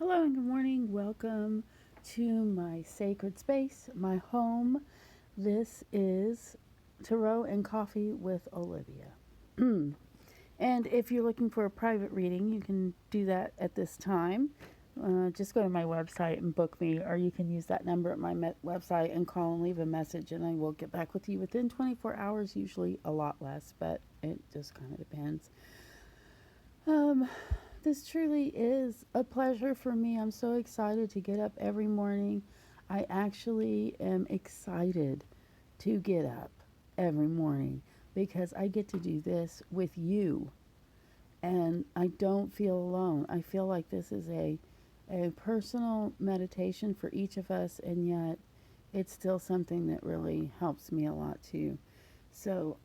Hello and good morning. Welcome to my sacred space, my home. This is Tarot and Coffee with Olivia. And if you're looking for a private reading, you can do that at this time. Just go to my website and book me, or you can use that number at my website and call and leave a message, and I will get back with you within 24 hours, usually a lot less, but it just kind of depends. This truly is a pleasure for me. I'm so excited to get up every morning. I actually am excited to get up every morning because I get to do this with you. And I don't feel alone. I feel like this is a personal meditation for each of us, and yet it's still something that really helps me a lot too. So,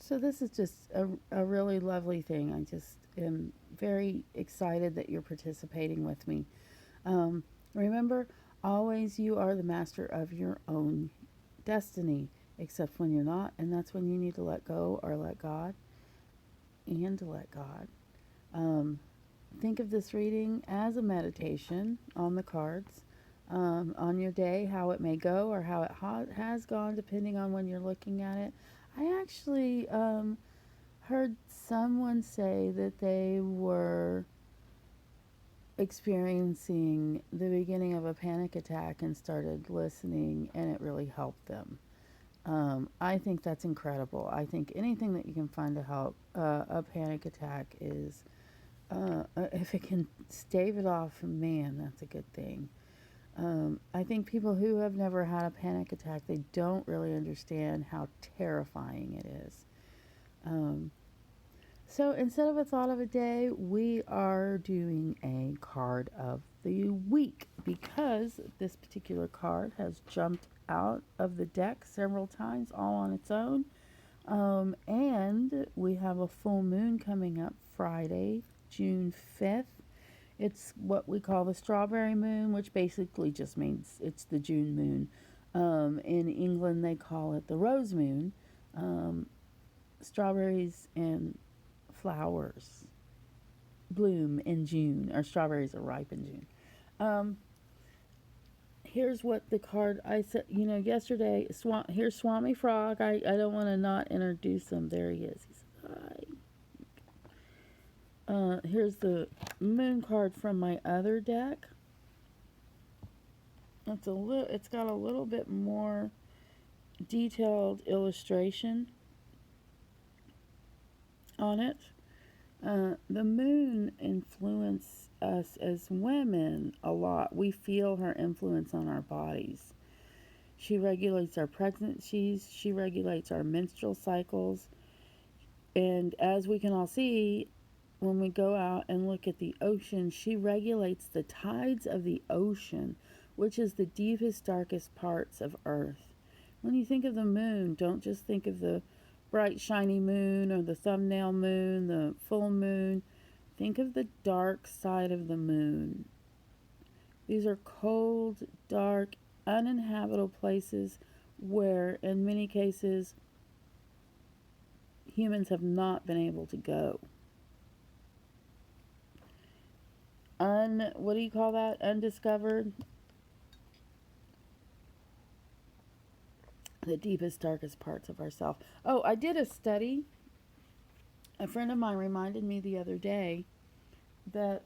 so this is just a really lovely thing. I just am very excited that you're participating with me. Remember, always you are the master of your own destiny, except when you're not, and that's when you need to let go or let God and to let God. Think of this reading as a meditation on the cards, on your day, how it may go or how it has gone, depending on when you're looking at it. I actually heard someone say that they were experiencing the beginning of a panic attack and started listening, and it really helped them. I think that's incredible. I think anything that you can find to help a panic attack is, if it can stave it off, man, that's a good thing. I think people who have never had a panic attack, they don't really understand how terrifying it is. So instead of a thought of a day, we are doing a card of the week because this particular card has jumped out of the deck several times all on its own. And we have a full moon coming up Friday, June 5th. It's what we call the strawberry moon, which basically just means it's the June moon. In England, they call it the rose moon. Strawberries and flowers bloom in June, or strawberries are ripe in June. Here's what the card I said, yesterday. Here's Swami Frog. I don't want to not introduce him. There he is. He said, hi. Here's the moon card from my other deck. It's got a little bit more detailed illustration on it. The moon influences us as women a lot. We feel her influence on our bodies. She regulates our pregnancies. She regulates our menstrual cycles. And as we can all see, when we go out and look at the ocean, she regulates the tides of the ocean, which is the deepest, darkest parts of Earth. When you think of the moon, don't just think of the bright, shiny moon or the thumbnail moon, the full moon. Think of the dark side of the moon. These are cold, dark, uninhabitable places where, in many cases, humans have not been able to go. What do you call that? Undiscovered? The deepest, darkest parts of ourselves. Oh, I did a study. A friend of mine reminded me the other day that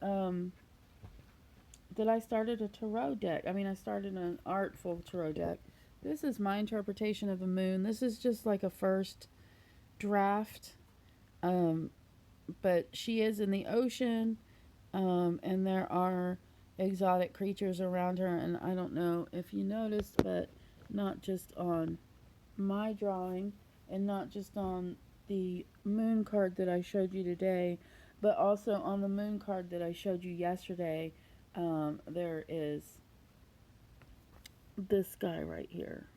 that I started a tarot deck. I started an artful tarot deck. This is my interpretation of the moon. This is just like a first draft. But she is in the ocean, and there are exotic creatures around her. And I don't know if you noticed, but not just on my drawing and not just on the moon card that I showed you today, but also on the moon card that I showed you yesterday. There is this guy right here.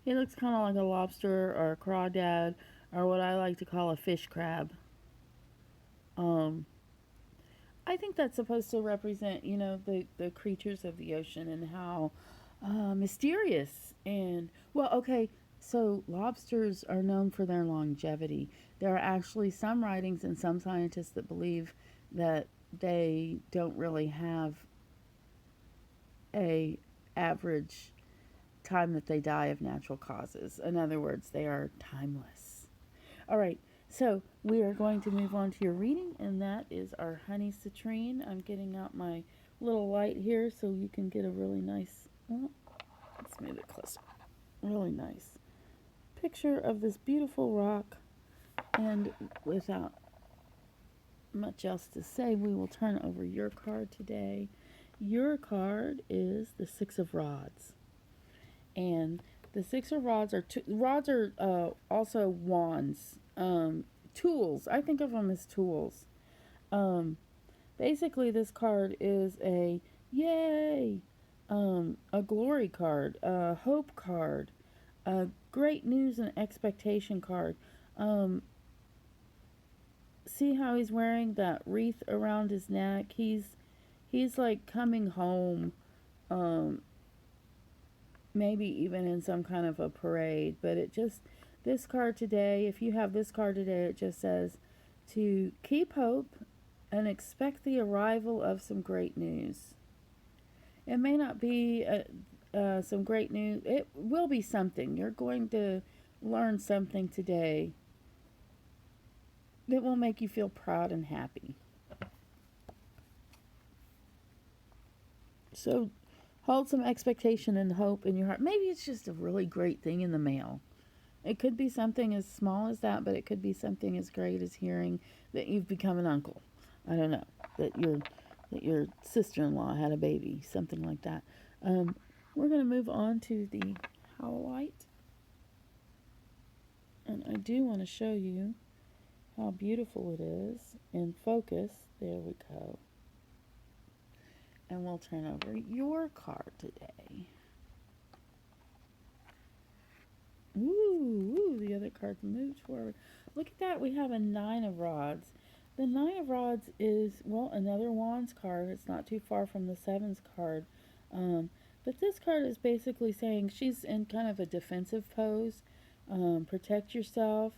He looks kind of like a lobster or a crawdad, or what I like to call a fish crab. I think that's supposed to represent, the creatures of the ocean and how mysterious and, well, okay, so lobsters are known for their longevity. There are actually some writings and some scientists that believe that they don't really have a average time that they die of natural causes. In other words, they are timeless. All right, so we are going to move on to your reading, and that is our honey citrine. I'm getting out my little light here so you can get a really nice, oh, let's move it closer, really nice picture of this beautiful rock. And without much else to say, we will turn over your card today. Your card is the Six of Rods. And the Six of Rods are rods are also wands, tools. I think of them as tools. Um, Basically, this card is a yay, a glory card, a hope card, a great news and expectation card. Um, See how he's wearing that wreath around his neck? He's like coming home. Um, Maybe even in some kind of a parade, but it just, this card today, if you have this card today, it just says to keep hope and expect the arrival of some great news. It may not be some great news, it will be something. You're going to learn something today that will make you feel proud and happy. So hold some expectation and hope in your heart. Maybe it's just a really great thing in the mail. It could be something as small as that, but it could be something as great as hearing that you've become an uncle. I don't know, that your sister-in-law had a baby, something like that. Um, we're going to move on to the howlite, and I do want to show you how beautiful it is in focus. There we go. And we'll turn over your card today. Ooh, the other cards moved forward. Look at that. We have a Nine of Rods. The Nine of Rods is, well, another Wands card. It's not too far from the Sevens card. But this card is basically saying she's in kind of a defensive pose. Protect yourself.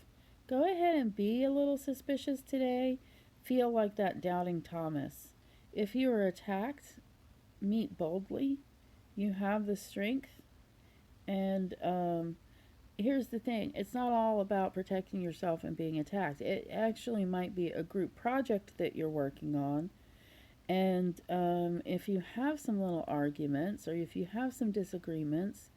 Go ahead and be a little suspicious today. Feel like that doubting Thomas. If you are attacked, meet boldly. You have the strength. And here's the thing, it's not all about protecting yourself and being attacked. It actually might be a group project that you're working on. And if you have some little arguments or if you have some disagreements,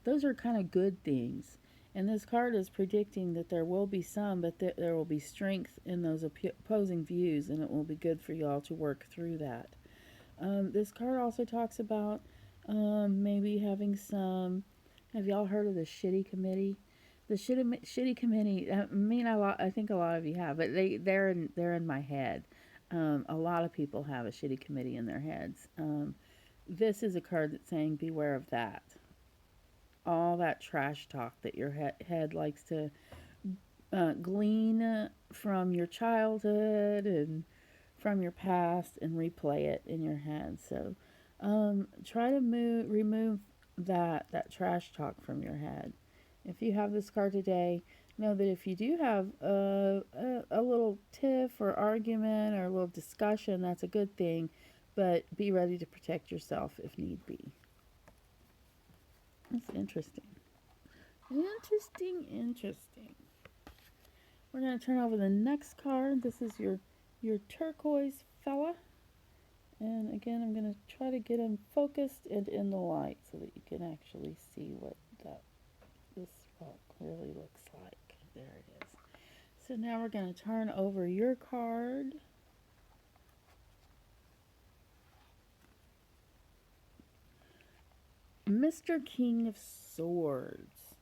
those are kind of good things. And this card is predicting that there will be some, but that there will be strength in those opposing views, and it will be good for y'all to work through that. This card also talks about maybe having some. Have y'all heard of the Shitty Committee? The Shitty Committee. I think a lot of you have, but they're in my head. A lot of people have a Shitty Committee in their heads. This is a card that's saying beware of that. All that trash talk that your head likes to glean from your childhood and from your past and replay it in your head. So try to remove that trash talk from your head. If you have this card today, know that if you do have a little tiff or argument or a little discussion, that's a good thing, but be ready to protect yourself if need be. That's interesting. Interesting. We're going to turn over the next card. This is your turquoise fella. And again, I'm going to try to get him focused and in the light so that you can actually see what this rock really looks like. There it is. So now we're going to turn over your card. Mr. King of Swords.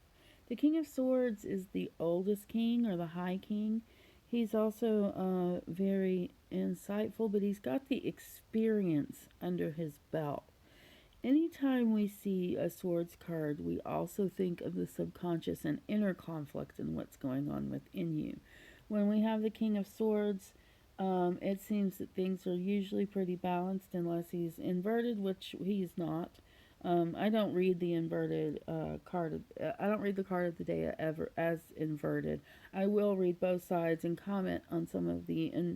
The King of Swords is the oldest king or the high king. He's also very insightful, but he's got the experience under his belt. Anytime we see a swords card, we also think of the subconscious and inner conflict and what's going on within you. When we have the King of Swords, it seems that things are usually pretty balanced unless he's inverted, which he's not. I don't read the inverted card. I don't read the card of the day ever as inverted. I will read both sides and comment on some of the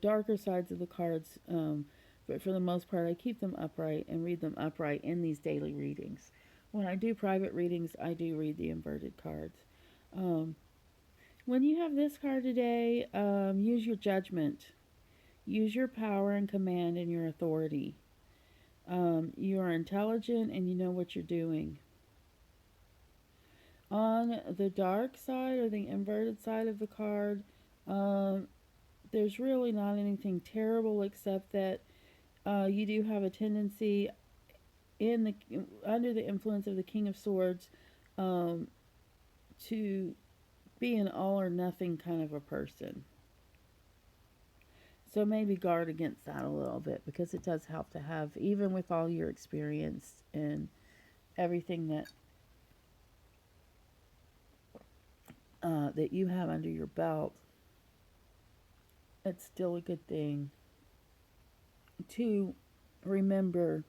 darker sides of the cards, but for the most part, I keep them upright and read them upright in these daily readings. When I do private readings, I do read the inverted cards. Um, when you have this card today, use your judgment, use your power and command and your authority. You are intelligent and you know what you're doing. On the dark side or the inverted side of the card, um, there's really not anything terrible except that you do have a tendency in the under the influence of the King of Swords um, to be an all or nothing kind of a person. So maybe guard against that a little bit because it does help to have, even with all your experience and everything that you have under your belt, it's still a good thing to remember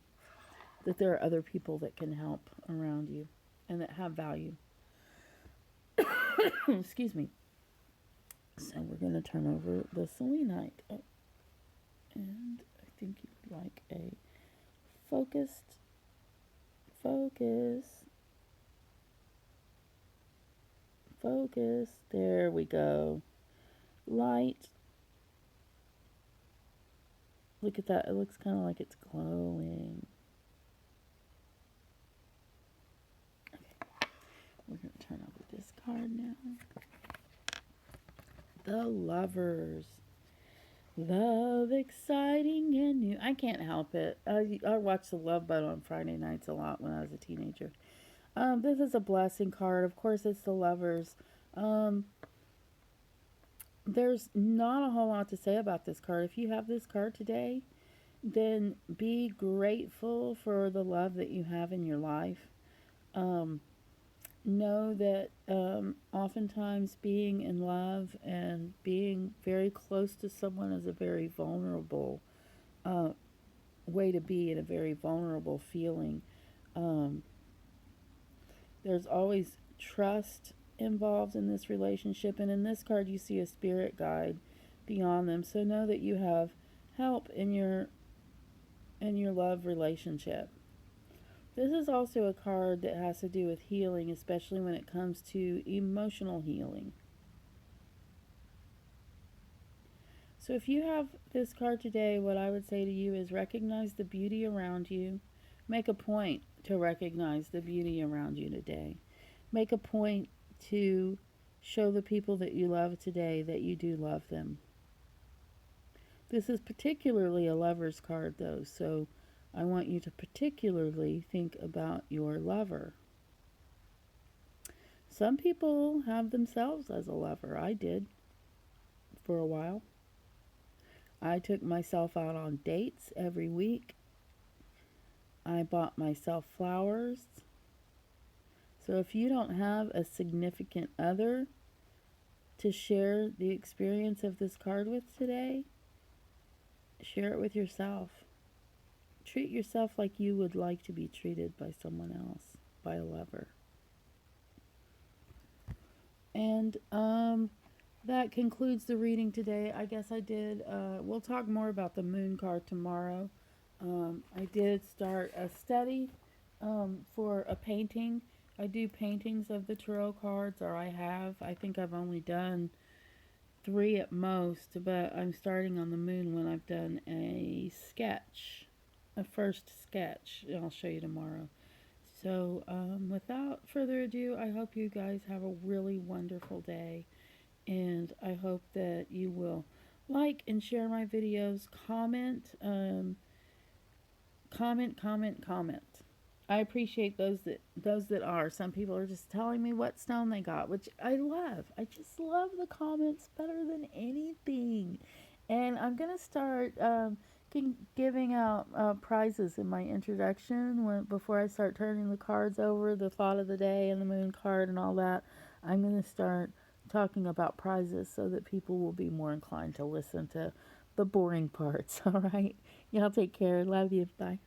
that there are other people that can help around you and that have value. Excuse me. So we're going to turn over the selenite. Oh, and I think you would like a focused, focus, focus. There we go. Light. Look at that. It looks kind of like it's glowing. Okay. We're going to turn over this card now. The Lovers. Love, exciting and new. I can't help it. I watched The Love Boat on Friday nights a lot when I was a teenager. This is a blessing card. Of course, it's the Lovers. Um, there's not a whole lot to say about this card. If you have this card today, then be grateful for the love that you have in your life. Um, know that oftentimes being in love and being very close to someone is a very vulnerable uh, way to be, and a very vulnerable feeling. Um, there's always trust involved in this relationship, and in this card you see a spirit guide beyond them. So know that you have help in your love relationship. This is also a card that has to do with healing, especially when it comes to emotional healing. So if you have this card today, what I would say to you is recognize the beauty around you. Make a point to recognize the beauty around you today. Make a point to show the people that you love today that you do love them. This is particularly a lover's card, though, so I want you to particularly think about your lover. Some people have themselves as a lover. I did for a while. I took myself out on dates every week. I bought myself flowers. So if you don't have a significant other to share the experience of this card with today, share it with yourself. Treat yourself like you would like to be treated by someone else, by a lover. And that concludes the reading today. I guess I did. We'll talk more about the moon card tomorrow. I did start a study for a painting. I do paintings of the tarot cards, or I have. I think I've only done 3 at most, but I'm starting on the moon when I've done a sketch, a first sketch. I'll show you tomorrow. So without further ado, I hope you guys have a really wonderful day, and I hope that you will like and share my videos, comment, comment. I appreciate those that are. Some people are just telling me what stone they got, which I love. I just love the comments better than anything. And I'm gonna start giving out prizes in my introduction before I start turning the cards over, the thought of the day and the moon card and all that. I'm gonna start talking about prizes so that people will be more inclined to listen to the boring parts. All right, y'all take care. Love you. Bye.